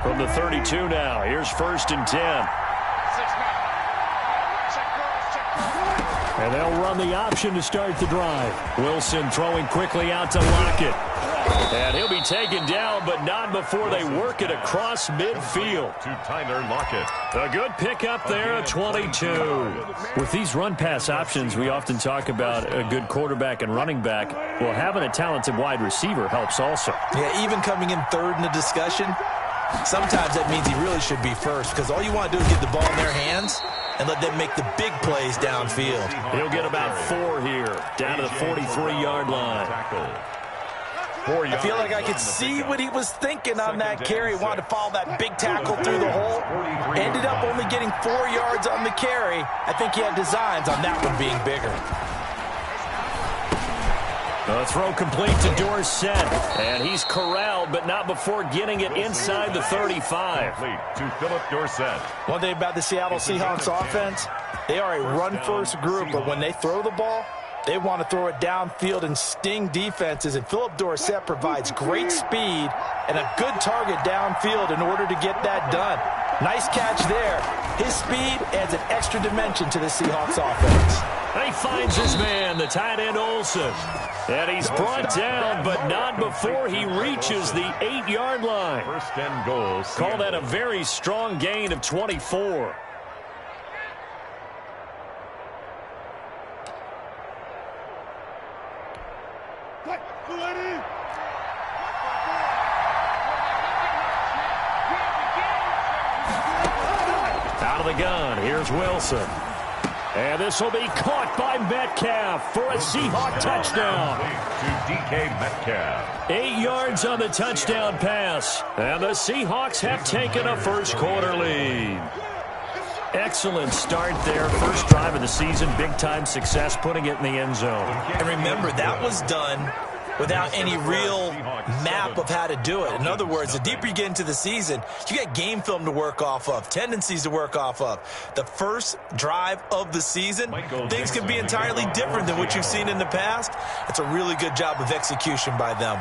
From the 32 now, here's 1st and 10. And they'll run the option to start the drive. Wilson throwing quickly out to Lockett. And he'll be taken down, but not before they work it across midfield. To Tyler Lockett. A good pickup there at 22. With these run-pass options, we often talk about a good quarterback and running back. Well, having a talented wide receiver helps also. Yeah, even coming in third in the discussion, sometimes that means he really should be first, because all you want to do is get the ball in their hands and let them make the big plays downfield. He'll get about 4 here, down to the 43-yard line. I feel like I could see what he was thinking on that carry. Wanted to follow that big tackle through the hole. Ended up only getting 4 yards on the carry. I think he had designs on that one being bigger. A throw complete to Dorsett. And he's corralled, but not before getting it inside the 35. To Philip Dorsett. One thing about the Seattle Seahawks offense, they are a run-first group, but when they throw the ball, they want to throw it downfield and sting defenses, and Philip Dorsett provides great speed and a good target downfield in order to get that done. Nice catch there. His speed adds an extra dimension to the Seahawks offense. And he finds his man, the tight end Olsen. And he's brought down, but not before he reaches the 8-yard line. 1st and goal. Call that a very strong gain of 24. Out of the gun, here's Wilson. And this will be caught by Metcalf for a Seahawk touchdown. To DK Metcalf. 8 yards on the touchdown pass. And the Seahawks have taken a first-quarter lead. Excellent start there. First drive of the season. Big-time success putting it in the end zone. And remember, that was done without any real map of how to do it. In other words, the deeper you get into the season, you get game film to work off of, tendencies to work off of. The first drive of the season, things can be entirely different than what you've seen in the past. It's a really good job of execution by them.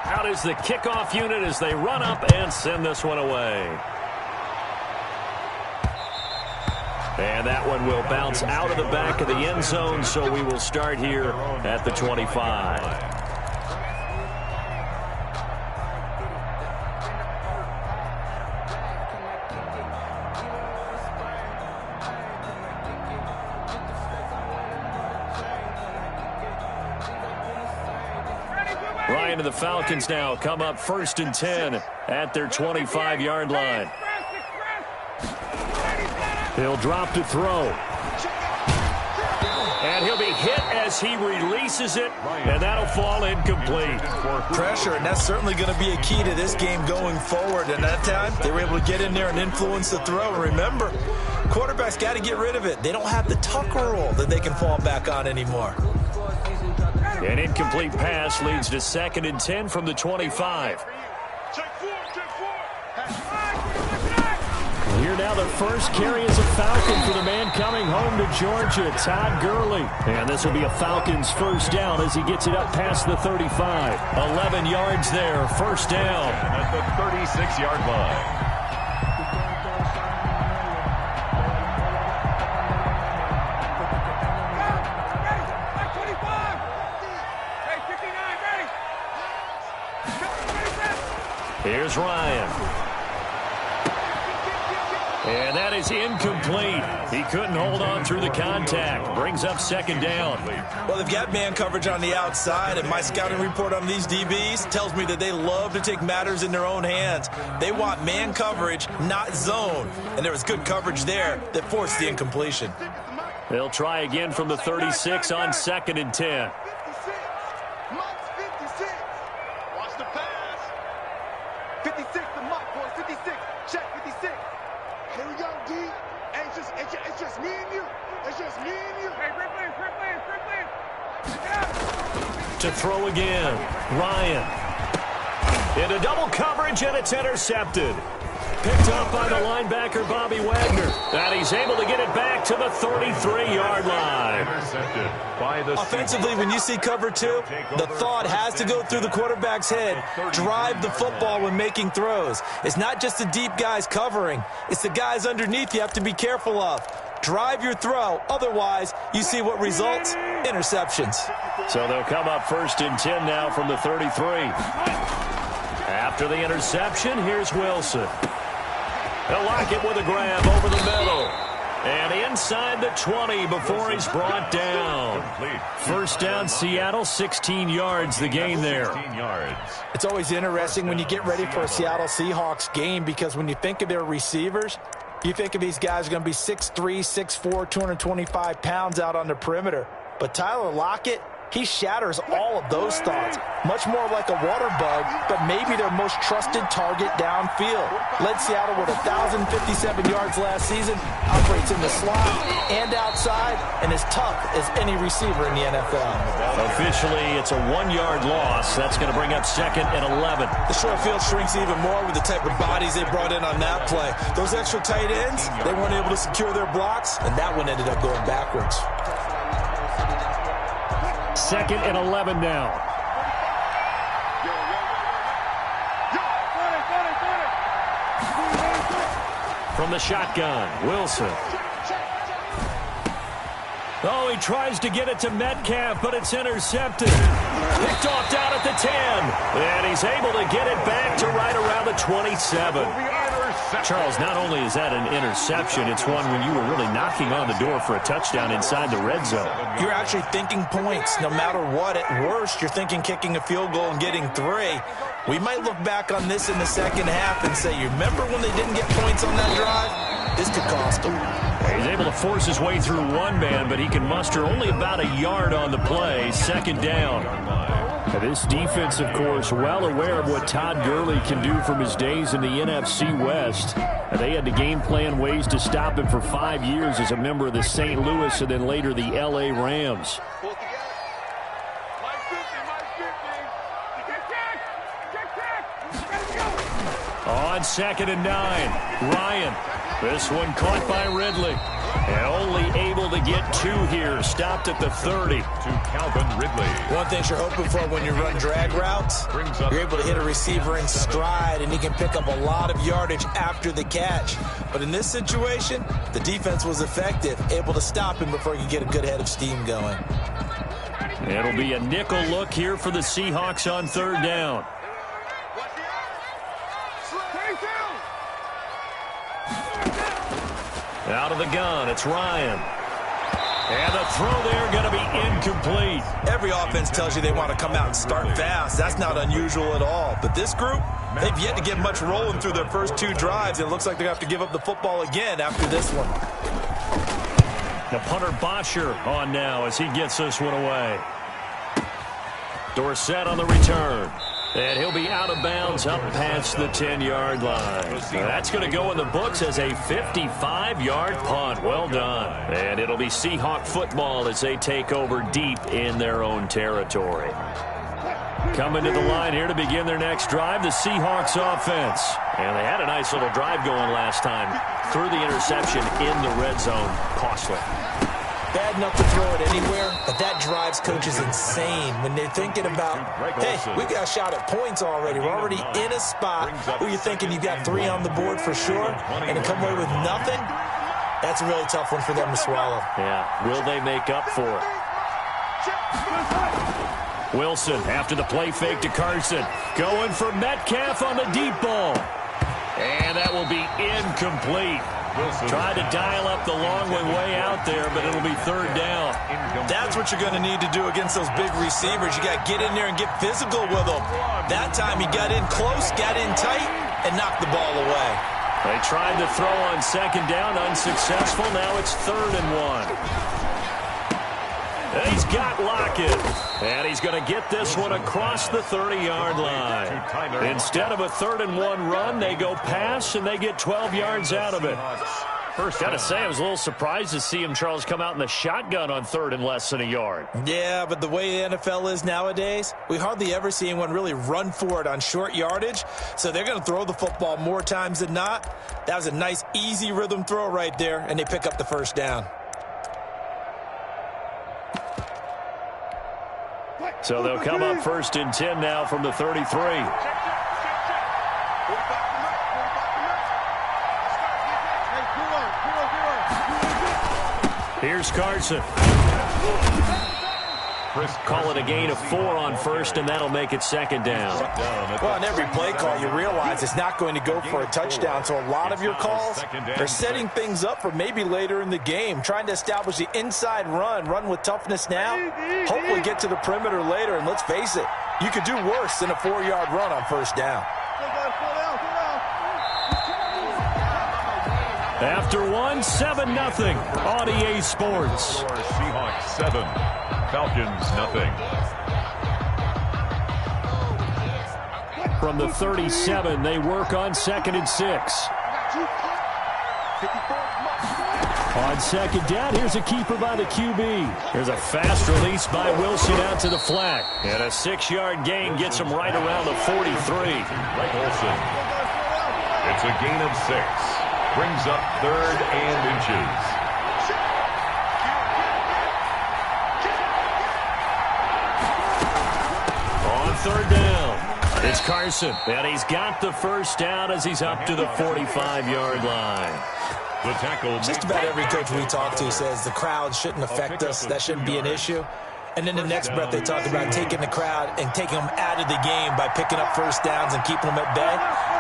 Out is the kickoff unit as they run up and send this one away. And that one will bounce out of the back of the end zone, so we will start here at the 25. Ryan and the Falcons now come up 1st and 10 at their 25-yard line. He'll drop to throw. And he'll be hit as he releases it, and that'll fall incomplete. Pressure, and that's certainly going to be a key to this game going forward. And that time, they were able to get in there and influence the throw. And remember, quarterbacks got to get rid of it. They don't have the Tucker rule that they can fall back on anymore. An incomplete pass leads to 2nd and 10 from the 25. Here now the first carry is a Falcon for the man coming home to Georgia, Todd Gurley. And this will be a Falcons first down as he gets it up past the 35. 11 yards there, first down. At the 36-yard line. Here's Ryan. And that is incomplete. He couldn't hold on through the contact. Brings up 2nd down. Well, they've got man coverage on the outside, and my scouting report on these DBs tells me that they love to take matters in their own hands. They want man coverage, not zone. And there was good coverage there that forced the incompletion. They'll try again from the 36 on 2nd and 10. To throw again, Ryan. Into double coverage, and it's intercepted. picked up by the linebacker, Bobby Wagner. And he's able to get it back to the 33-yard line. Intercepted by the Offensively, when you see cover two, the thought has to go through the quarterback's head. Drive the football when making throws. It's not just the deep guys covering. It's the guys underneath you have to be careful of. Drive your throw. Otherwise, you see what results? Interceptions. So they'll come up 1st and 10 now from the 33. After the interception, here's Wilson. He'll lock it with a grab over the middle. And inside the 20 before he's brought down. First down, Seattle, 16 yards the gain there. 16 yards. It's always interesting when you get ready for a Seattle Seahawks game because when you think of their receivers, you think of these guys are going to be 6'3", 6'4", 225 pounds out on the perimeter. But Tyler Lockett, he shatters all of those thoughts. Much more like a water bug, but maybe their most trusted target downfield. Led Seattle with 1,057 yards last season, operates in the slot and outside, and is tough as any receiver in the NFL. Officially, it's a 1-yard loss. That's going to bring up 2nd and 11. The short field shrinks even more with the type of bodies they brought in on that play. Those extra tight ends, they weren't able to secure their blocks, and that one ended up going backwards. 2nd and 11 now. From the shotgun, Wilson. Oh, he tries to get it to Metcalf, but it's intercepted. Picked off down at the 10. And he's able to get it back to right around the 27. Charles, not only is that an interception, it's one when you were really knocking on the door for a touchdown inside the red zone. You're actually thinking points no matter what. At worst, you're thinking kicking a field goal and getting 3. We might look back on this in the second half and say, you remember when they didn't get points on that drive? This could cost them. He's able to force his way through one man, but he can muster only about a yard on the play. 2nd down. This defense, of course, well aware of what Todd Gurley can do from his days in the NFC West. They had to game plan ways to stop him for 5 years as a member of the St. Louis and then later the L.A. Rams. On 2nd and 9, Ryan. This one caught by Ridley. And only able to get 2 here. Stopped at the 30. To Calvin Ridley. One thing you're hoping for when you run drag routes, you're able to hit a receiver in stride, and he can pick up a lot of yardage after the catch. But in this situation, the defense was effective, able to stop him before he could get a good head of steam going. It'll be a nickel look here for the Seahawks on 3rd down. Out of the gun, it's Ryan. And the throw there going to be incomplete. Every offense tells you they want to come out and start fast. That's not unusual at all. But this group, they've yet to get much rolling through their first 2 drives. It looks like they're going to have to give up the football again after this one. The punter Botcher on now as he gets this one away. Dorsett on the return. And he'll be out of bounds up past the 10-yard line. That's going to go in the books as a 55-yard punt. Well done. And it'll be Seahawk football as they take over deep in their own territory. Coming to the line here to begin their next drive, the Seahawks offense. And they had a nice little drive going last time. Through the interception in the red zone. Costly. Bad enough to throw it anywhere, but that drives coaches insane when they're thinking about, hey, we got a shot at points already. We're already in a spot where you're thinking you got 3 on the board for sure, and to come away with nothing, that's a really tough one for them to swallow. Yeah, will they make up for it? Wilson after the play fake to Carson. Going for Metcalf on the deep ball. And that will be incomplete. Tried to dial up the long way out there, but it'll be 3rd down. That's what you're going to need to do against those big receivers. You got to get in there and get physical with them. That time he got in close, got in tight, and knocked the ball away. They tried to throw on 2nd down, unsuccessful. Now it's 3rd and 1. And he's got Lockett. And he's going to get this one across the 30-yard line. Instead of a 3rd and 1 run, they go pass, and they get 12 yards out of it. Gotta say, I was a little surprised to see him, Charles, come out in the shotgun on 3rd and less than a yard. Yeah, but the way the NFL is nowadays, we hardly ever see anyone really run for it on short yardage. So they're going to throw the football more times than not. That was a nice, easy rhythm throw right there, and they pick up the first down. So they'll come up 1st and 10 now from the 33. Here's Carson. Call it a gain of 4 on 1st, and that'll make it 2nd down. Well, on every play call, you realize it's not going to go for a touchdown. So a lot of your calls are setting things up for maybe later in the game, trying to establish the inside run with toughness now, hopefully get to the perimeter later. And let's face it, you could do worse than a 4-yard run on 1st down. After 1, 7-0 on EA Sports. Seahawks 7, Falcons nothing. From the 37, they work on 2nd and 6. On 2nd down, here's a keeper by the QB. There's a fast release by Wilson out to the flat. And a 6-yard gain gets him right around the 43. Right, Wilson. It's a gain of 6. Brings up 3rd and inches. On 3rd down, it's Carson. And he's got the first down as he's up to the 45-yard line. The tackle. Just about every coach we talk to says the crowd shouldn't affect us. That shouldn't be an issue. And in the next breath, they talk about taking the crowd and taking them out of the game by picking up first downs and keeping them at bay.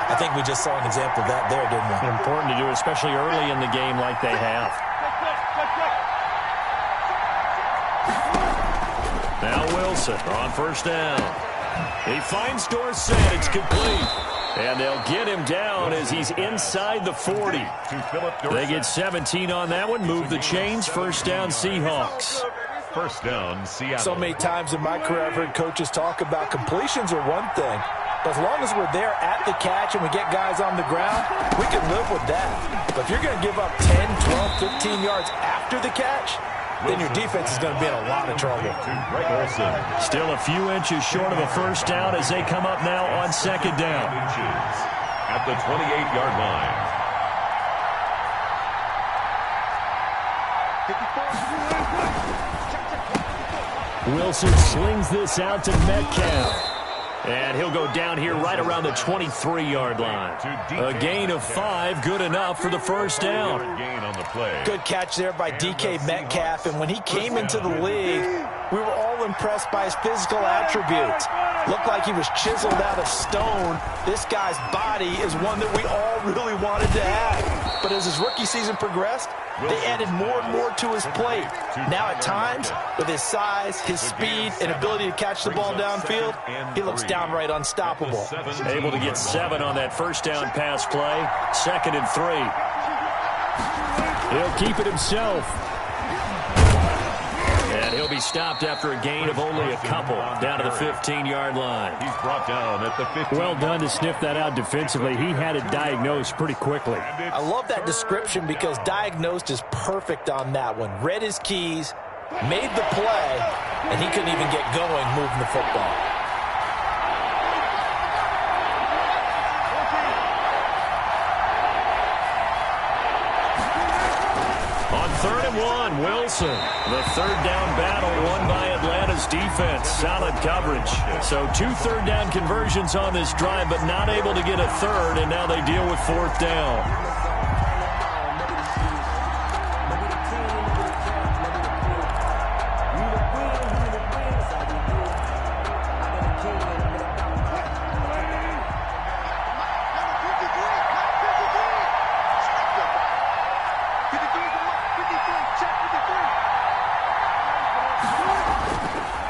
I think we just saw an example of that there, didn't we? Important to do, especially early in the game like they have. Now Wilson on 1st down. He finds Dorsett. It's complete. And they'll get him down as he's inside the 40. They get 17 on that one. Move the chains. 1st down, Seahawks. 1st down, Seattle. So many times in my career, I've heard coaches talk about completions are one thing. But as long as we're there at the catch and we get guys on the ground, we can live with that. But if you're going to give up 10, 12, 15 yards after the catch, then your defense is going to be in a lot of trouble. Still a few inches short of a first down as they come up now on 2nd down. At the 28-yard line. Wilson slings this out to Metcalf. And he'll go down here right around the 23-yard line. A gain of 5, good enough for the first down. Good catch there by DK Metcalf. And when he came into the league, we were all impressed by his physical attributes. Looked like he was chiseled out of stone. This guy's body is one that we all really wanted to have. But as his rookie season progressed, they added more and more to his plate. Now at times, with his size, his speed, and ability to catch the ball downfield, he looks downright unstoppable. Able to get 7 on that first down pass play. 2nd and 3. He'll keep it himself. And he'll be stopped after a gain of only a couple down to the 15-yard line. He's brought down at the 15. Well done to sniff that out defensively. He had it diagnosed pretty quickly. I love that description because diagnosed is perfect on that one. Read his keys, made the play, and he couldn't even get going moving the football. On 3rd and 1, Wilson. The 3rd down battle won by Atlanta's defense. Solid coverage. So 2 third down conversions on this drive, but not able to get a 3rd, and now they deal with 4th down.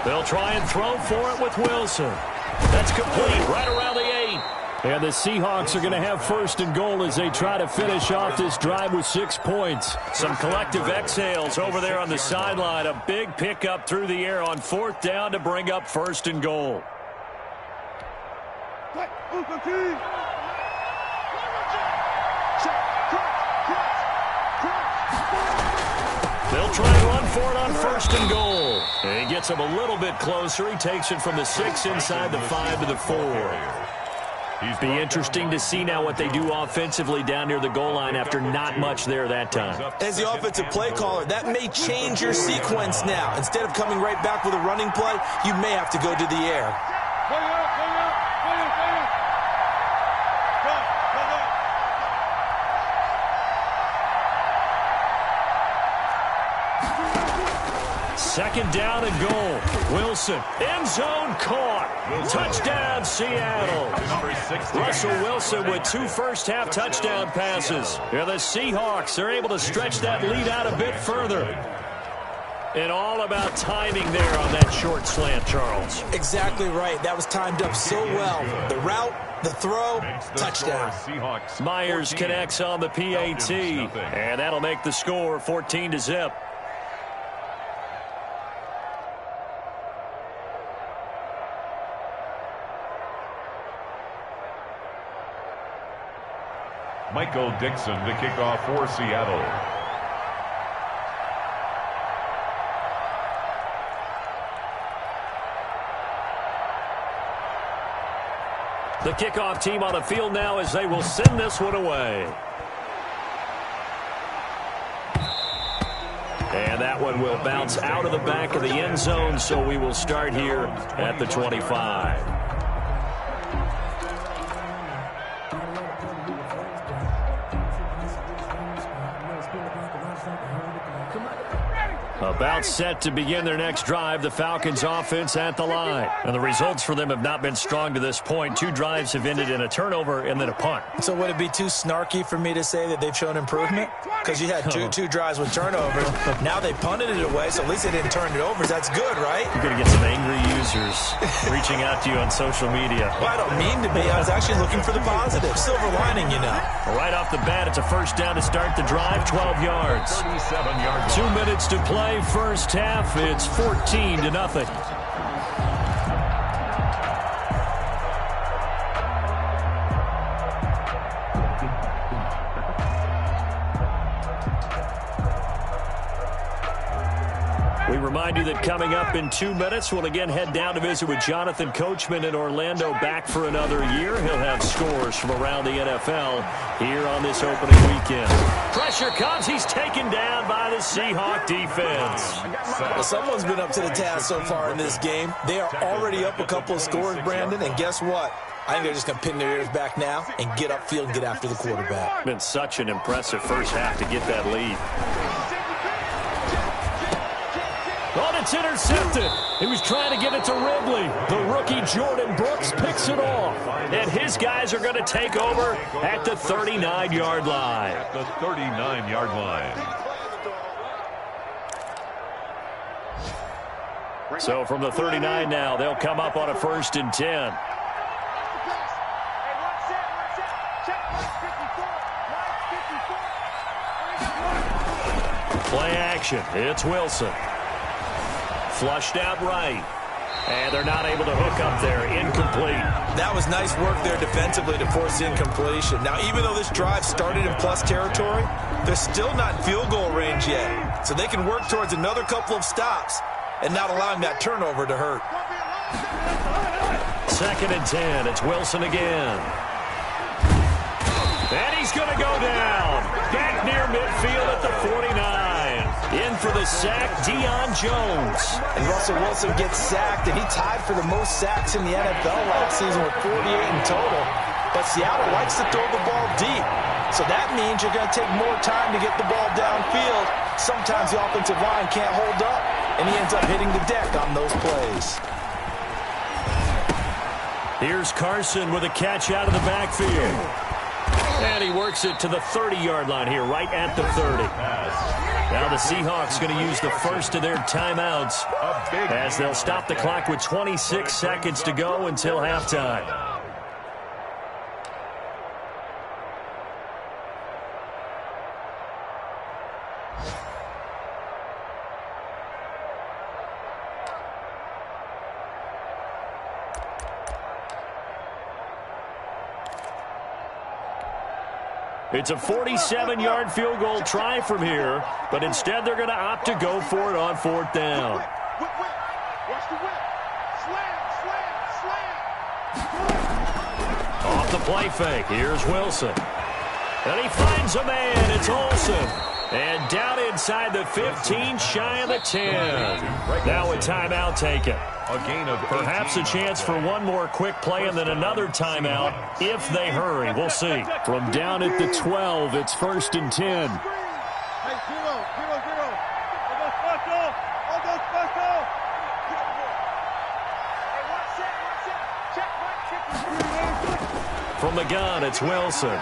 They'll try and throw for it with Wilson. That's complete right around the 8. And the Seahawks are going to have 1st and goal as they try to finish off this drive with 6 points. Some collective exhales over there on the sideline. A big pickup through the air on 4th down to bring up 1st and goal. They'll try and run for it on 1st and goal. And he gets him a little bit closer. He takes it from the 6 inside the 5 to the 4. Be interesting to see now what they do offensively down near the goal line after not much there that time. As the offensive play caller, that may change your sequence now. Instead of coming right back with a running play, you may have to go to the air. Second down and goal. Wilson, end zone caught. Touchdown, Seattle. Russell Wilson with 2 first-half touchdown passes. Yeah, the Seahawks are able to stretch that lead out a bit further. And all about timing there on that short slant, Charles. Exactly right. That was timed up so well. The route, the throw, touchdown. Myers connects on the PAT, and that'll make the score 14-0. Michael Dixon to kick off for Seattle. The kickoff team on the field now as they will send this one away. And that one will bounce out of the back of the end zone, so we will start here at the 25. About set to begin their next drive, the Falcons offense at the line. And the results for them have not been strong to this point. 2 drives have ended in a turnover and then a punt. So would it be too snarky for me to say that they've shown improvement? Because you had two drives with turnovers. Now they punted it away, so at least they didn't turn it over. That's good, right? You're going to get some angry users reaching out to you on social media. Well, I don't mean to be. I was actually looking for the positive. Silver lining, you know. Right off the bat, it's a first down to start the drive, 12 yards. 37 yards. 2 minutes to play. First half, it's 14-0. We remind you that coming up in 2 minutes, we'll again head down to visit with Jonathan Coachman in Orlando, back for another year. He'll have scores from around the NFL here on this opening weekend. Pressure comes. He's taken down by the Seahawk defense. Well, someone's been up to the task so far in this game. They are already up a couple of scores, Brandon, and guess what? I think they're just going to pin their ears back now and get upfield and get after the quarterback. Been such an impressive first half to get that lead. Oh, it's intercepted. He was trying to get it to Ridley. The rookie Jordan Brooks picks it off. And his guys are going to take over at the 39-yard line. At the 39-yard line. So from the 39 now, they'll come up on a 1st and 10. Play action. It's Wilson. Flushed out right. And they're not able to hook up there. Incomplete. That was nice work there defensively to force incompletion. Now, even though this drive started in plus territory, they're still not in field goal range yet. So they can work towards another couple of stops and not allowing that turnover to hurt. 2nd and 10. It's Wilson again. And he's going to go down. Back near midfield at the 49. In for the sack, Deion Jones. And Russell Wilson gets sacked, and he tied for the most sacks in the NFL last season with 48 in total. But Seattle likes to throw the ball deep. So that means you're going to take more time to get the ball downfield. Sometimes the offensive line can't hold up, and he ends up hitting the deck on those plays. Here's Carson with a catch out of the backfield. And he works it to the 30-yard line here, right at the 30. Now the Seahawks going to use the first of their timeouts as they'll stop the clock with 26 seconds to go until halftime. It's a 47-yard field goal try from here, but instead they're going to opt to go for it on 4th down. Off the play fake, here's Wilson. And he finds a man, it's Olsen. And down inside the 15, shy of the 10. Now a timeout taken. A gain of perhaps a chance for one more quick play and then another timeout if they hurry. We'll see. From down at the 12, it's 1st and 10. From the gun, it's Wilson.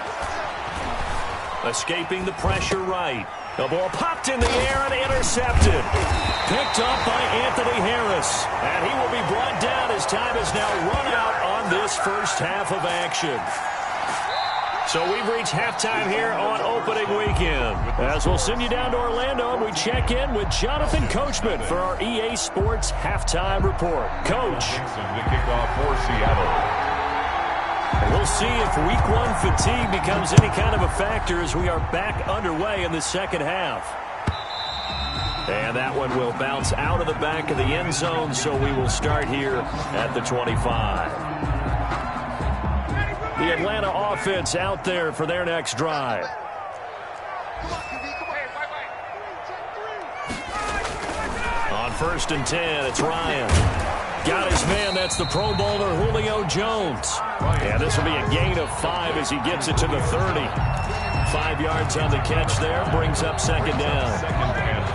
Escaping the pressure right. The ball popped in the air and intercepted. Picked up by Anthony Harris. And he will be brought down as time has now run out on this first half of action. So we've reached halftime here on opening weekend. As we'll send you down to Orlando, we check in with Jonathan Coachman for our EA Sports Halftime Report. Coach. The kickoff for Seattle. We'll see if week 1 fatigue becomes any kind of a factor as we are back underway in the second half. And that one will bounce out of the back of the end zone, so we will start here at the 25. The Atlanta offense out there for their next drive. On 1st and 10, it's Ryan. Got his man, that's the Pro Bowler Julio Jones. And this will be a gain of 5 as he gets it to the 30. 5 yards on the catch there, brings up 2nd down. 2nd and 5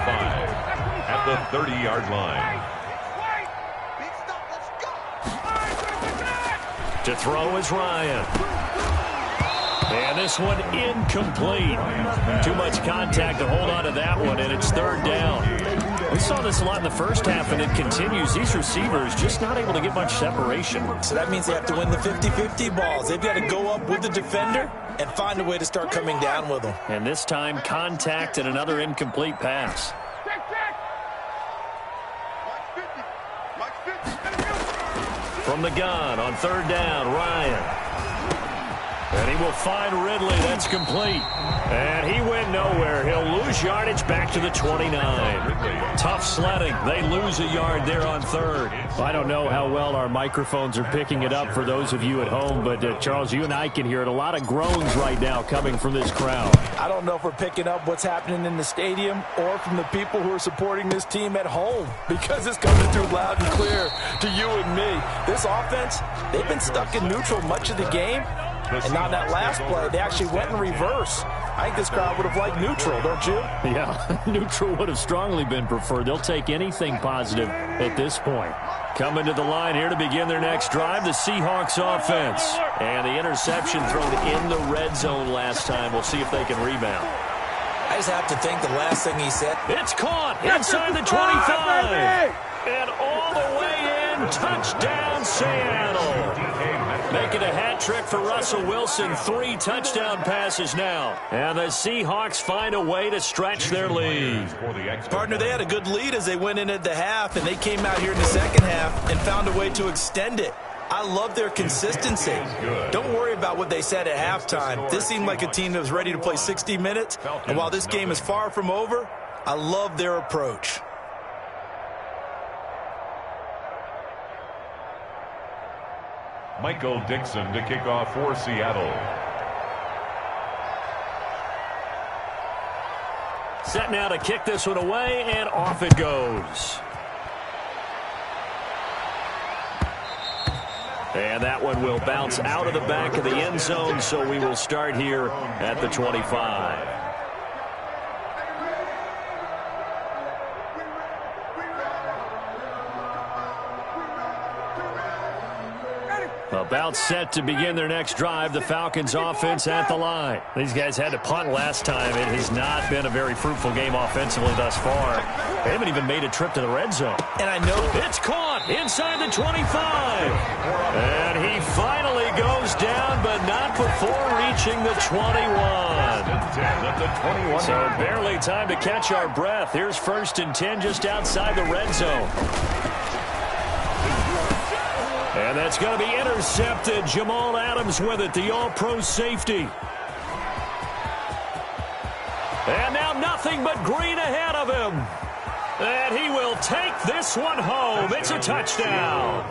at the 30-yard line. To throw is Ryan. And this one incomplete. Too much contact to hold on to that one, and it's 3rd down. We saw this a lot in the first half, and it continues. These receivers just not able to get much separation. So that means they have to win the 50-50 balls. They've got to go up with the defender and find a way to start coming down with them. And this time, contact and another incomplete pass. From the gun on 3rd down, Ryan. And he will find Ridley. That's complete. And he went nowhere. He'll lose yardage back to the 29. Tough sledding. They lose a yard there on 3rd. I don't know how well our microphones are picking it up for those of you at home, but Charles, you and I can hear it. A lot of groans right now coming from this crowd. I don't know if we're picking up what's happening in the stadium or from the people who are supporting this team at home, because it's coming through loud and clear to you and me. This offense, they've been stuck in neutral much of the game. And on that last play, they actually went in reverse. I think this crowd would have liked neutral, don't you? Yeah, neutral would have strongly been preferred. They'll take anything positive at this point. Coming to the line here to begin their next drive, the Seahawks offense. And the interception thrown in the red zone last time. We'll see if they can rebound. I just have to think the last thing he said. It's caught inside the 25. And all the way in, touchdown Seattle. Making a hat trick for Russell Wilson. 3 touchdown passes now. And the Seahawks find a way to stretch their lead. Partner, they had a good lead as they went into the half, and they came out here in the second half and found a way to extend it. I love their consistency. Don't worry about what they said at halftime. This seemed like a team that was ready to play 60 minutes. And while this game is far from over, I love their approach. Michael Dixon to kick off for Seattle. Set now to kick this one away, and off it goes. And that one will bounce out of the back of the end zone, so we will start here at the 25. About set to begin their next drive, the Falcons offense at the line. These guys had to punt last time. It has not been a very fruitful game offensively thus far. They haven't even made a trip to the red zone. And I know it's caught inside the 25. And he finally goes down, but not before reaching the 21. So barely time to catch our breath. Here's 1st and 10 just outside the red zone. And that's going to be intercepted. Jamal Adams with it, the all-pro safety. And now nothing but green ahead of him. And he will take this one home. It's a touchdown.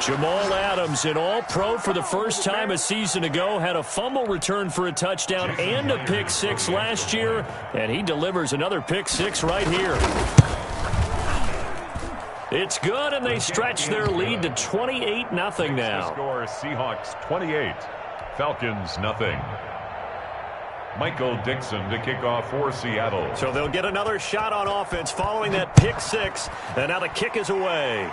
Jamal Adams, an all-pro for the first time a season ago, had a fumble return for a touchdown and a pick six last year, and he delivers another pick six right here. It's good, and they stretch their lead to 28-0 now. Score Seahawks 28, Falcons nothing. Michael Dixon to kick off for Seattle. So they'll get another shot on offense following that pick six, and now the kick is away.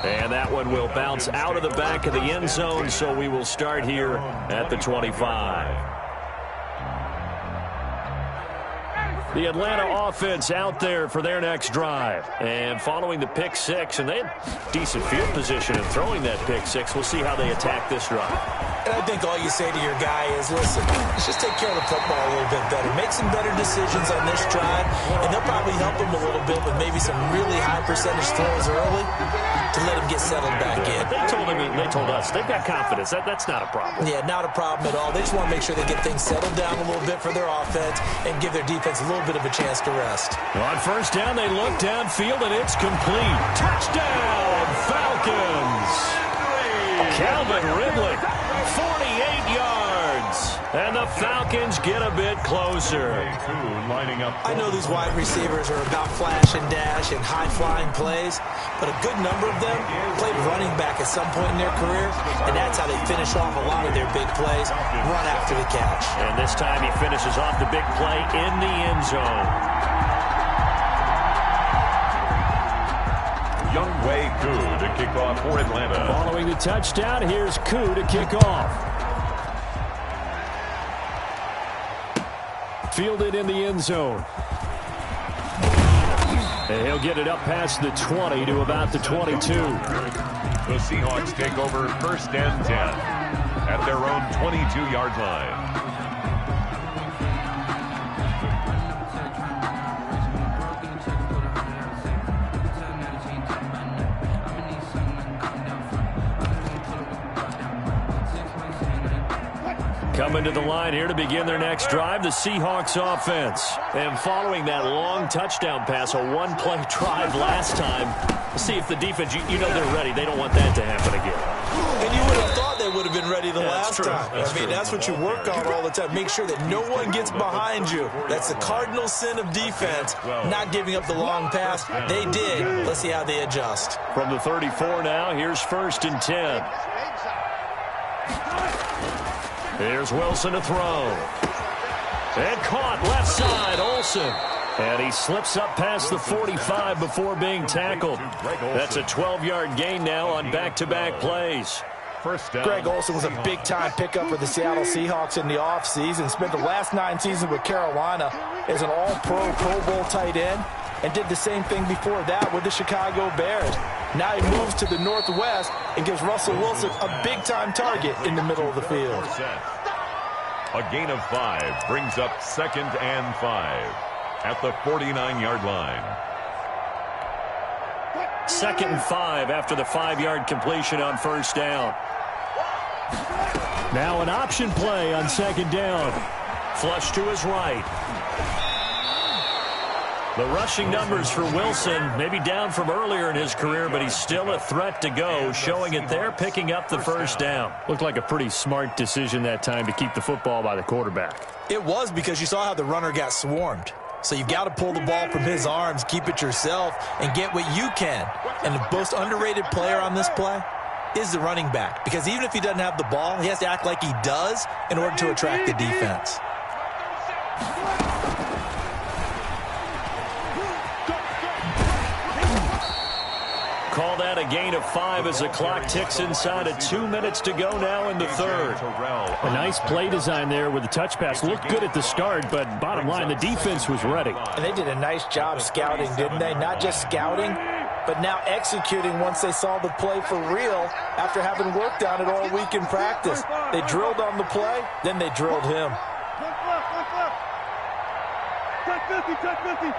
And that one will bounce out of the back of the end zone, so we will start here at the 25. The Atlanta offense out there for their next drive. And following the pick six, and they had decent field position in throwing that pick six. We'll see how they attack this drive. And I think all you say to your guy is, listen, let's just take care of the football a little bit better. Make some better decisions on this drive, and they'll probably help him a little bit with maybe some really high percentage throws early to let him get settled back in. They told us they've got confidence. That's not a problem. Yeah, not a problem at all. They just want to make sure they get things settled down a little bit for their offense and give their defense a little bit of a chance to rest. On first down, they look downfield, and it's complete. Touchdown, Falcons! Calvin Ridley, 48 yards. And the Falcons get a bit closer. Lining up. I know these wide receivers are about flash and dash and high-flying plays, but a good number of them played running back at some point in their career, and that's how they finish off a lot of their big plays, run after the catch. And this time he finishes off the big play in the end zone. Younghoe Koo to kick off for Atlanta. Following the touchdown, here's Koo to kick off. Fielded in the end zone. And he'll get it up past the 20 to about the 22. The Seahawks take over first and 10 at their own 22-yard line. Coming to the line here to begin their next drive, the Seahawks offense. And following that long touchdown pass, a one-play drive last time, see if the defense, you know they're ready. They don't want that to happen again. And you would have thought they would have been ready the last time. That's what you work on all the time. Make sure that no one gets behind you. That's the cardinal sin of defense, not giving up the long pass. They did. Let's see how they adjust. From the 34 now, here's first and 10. Here's Wilson to throw. And caught left side, Olsen. And he slips up past the 45 before being tackled. That's a 12-yard gain now on back-to-back plays. First down. Greg Olsen was a big-time pickup for the Seattle Seahawks in the offseason. Spent the last 9 seasons with Carolina as an all-pro, Pro Bowl tight end, and did the same thing before that with the Chicago Bears. Now he moves to the Northwest and gives Russell Wilson a big-time target in the middle of the field. A gain of 5 brings up second and 5 at the 49-yard line. Second and 5 after the 5-yard completion on first down. Now an option play on second down. Flush to his right. The rushing numbers for Wilson maybe down from earlier in his career, but he's still a threat to go, showing it there, picking up the first down. Looked like a pretty smart decision that time to keep the football by the quarterback. It was, because you saw how the runner got swarmed. So you've got to pull the ball from his arms, keep it yourself, and get what you can. And the most underrated player on this play is the running back, because even if he doesn't have the ball, he has to act like he does in order to attract the defense. Call that a gain of 5 as the clock ticks inside of 2 minutes to go now in the third. A nice play design there with the touch pass. Looked good at the start, but bottom line, the defense was ready. And they did a nice job scouting, didn't they? Not just scouting, but now executing once they saw the play for real after having worked on it all week in practice. They drilled on the play, then they drilled him. Check 50.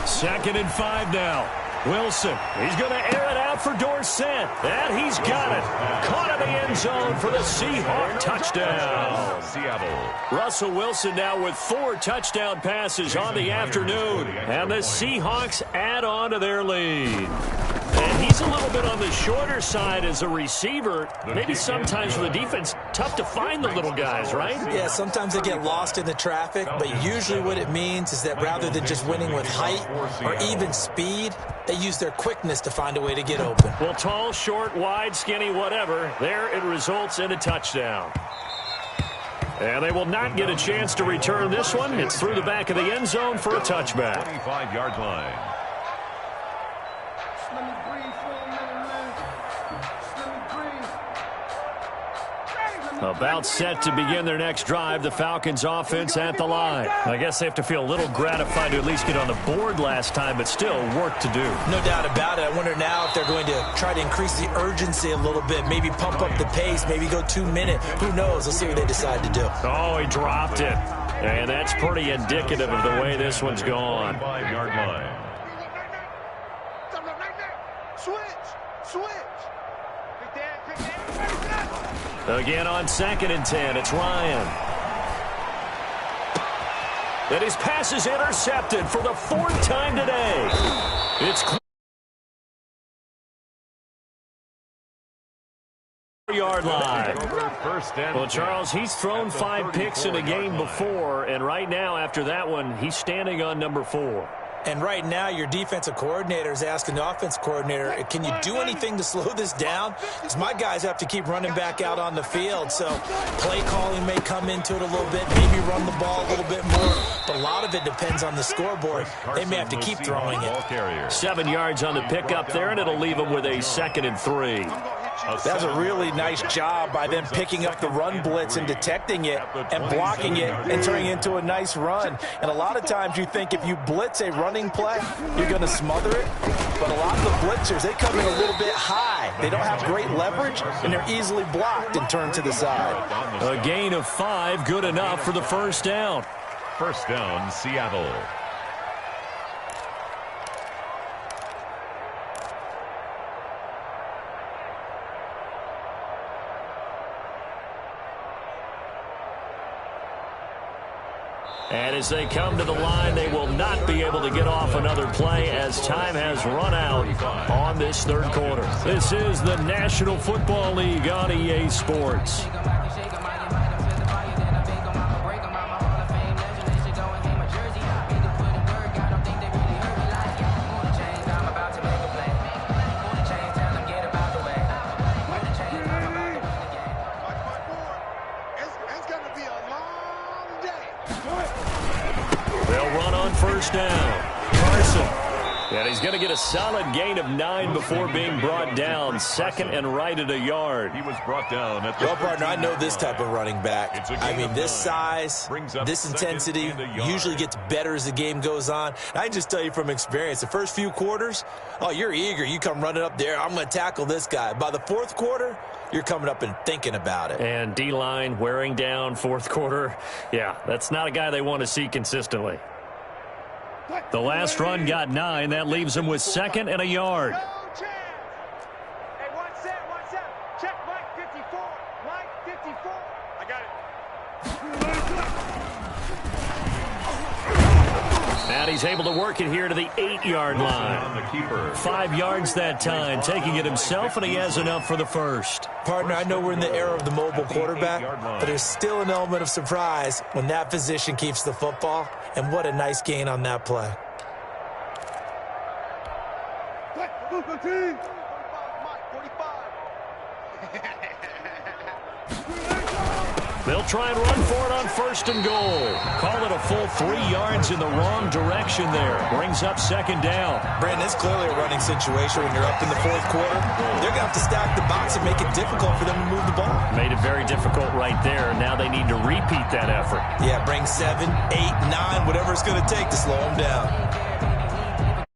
Second and 5 now. Wilson, he's going to air it out for Dorsett, and he's got it. Caught in the end zone for the Seahawk touchdown. Seattle. Russell Wilson now with 4 touchdown passes on the afternoon, and the Seahawks add on to their lead. And he's a little bit on the shorter side as a receiver. Maybe sometimes for the defense, tough to find the little guys, right? Yeah, sometimes they get lost in the traffic, but usually what it means is that rather than just winning with height or even speed, they use their quickness to find a way to get open. Well, tall, short, wide, skinny, whatever, there it results in a touchdown. And they will not get a chance to return this one. It's through the back of the end zone for a touchback. 25-yard line. About set to begin their next drive, the Falcons offense at the line. I guess they have to feel a little gratified to at least get on the board last time, but still work to do. No doubt about it. I wonder now if they're going to try to increase the urgency a little bit, maybe pump up the pace, maybe go 2-minute. Who knows? Let's see what they decide to do. Oh, he dropped it. And that's pretty indicative of the way this one's gone. 5-yard line. Switch. Again on 2nd and 10, it's Ryan. And his pass is intercepted for the 4th time today. It's yard line. Well, Charles, he's thrown 5 picks in a game before, and right now after that one, he's standing on number 4. And right now, your defensive coordinator is asking the offense coordinator, can you do anything to slow this down? Because my guys have to keep running back out on the field. So play calling may come into it a little bit, maybe run the ball a little bit more. But a lot of it depends on the scoreboard. They may have to keep throwing it. 7 yards on the pickup there, and it'll leave them with a 2nd and 3. That's a really nice job by them picking up the run blitz and detecting it and blocking it and turning it into a nice run. And a lot of times you think if you blitz a running play, you're going to smother it. But a lot of the blitzers, they come in a little bit high. They don't have great leverage, and they're easily blocked and turned to the side. A gain of 5, good enough for the first down. First down, Seattle. And as they come to the line, they will not be able to get off another play as time has run out on this 3rd quarter. This is the National Football League on EA Sports. First down. Carson. And he's going to get a solid gain of 9 before being brought down. 2nd and right at a yard. He was brought down at the well, partner, I know this type of running back. I mean, this size, this intensity usually gets better as the game goes on. I can just tell you from experience, the first few quarters, oh, you're eager. You come running up there. I'm going to tackle this guy. By the 4th quarter, you're coming up and thinking about it. And D-line wearing down 4th quarter. Yeah, that's not a guy they want to see consistently. The last run got 9. That leaves him with 2nd and a yard. Hey, one set. Check Mike 54. Mike 54. I got it. And he's able to work it here to the 8-yard line. 5 yards that time, taking it himself, and he has enough for the first. Partner, I know we're in the era of the mobile quarterback, but there's still an element of surprise when that position keeps the football, and what a nice gain on that play. They'll try and run for it on 1st and goal. Call it a full 3 yards in the wrong direction there. Brings up 2nd down. Brandon, it's clearly a running situation when you're up in the 4th quarter. They're going to have to stack the box and make it difficult for them to move the ball. Made it very difficult right there. Now they need to repeat that effort. Yeah, bring 7, 8, 9, whatever it's going to take to slow them down.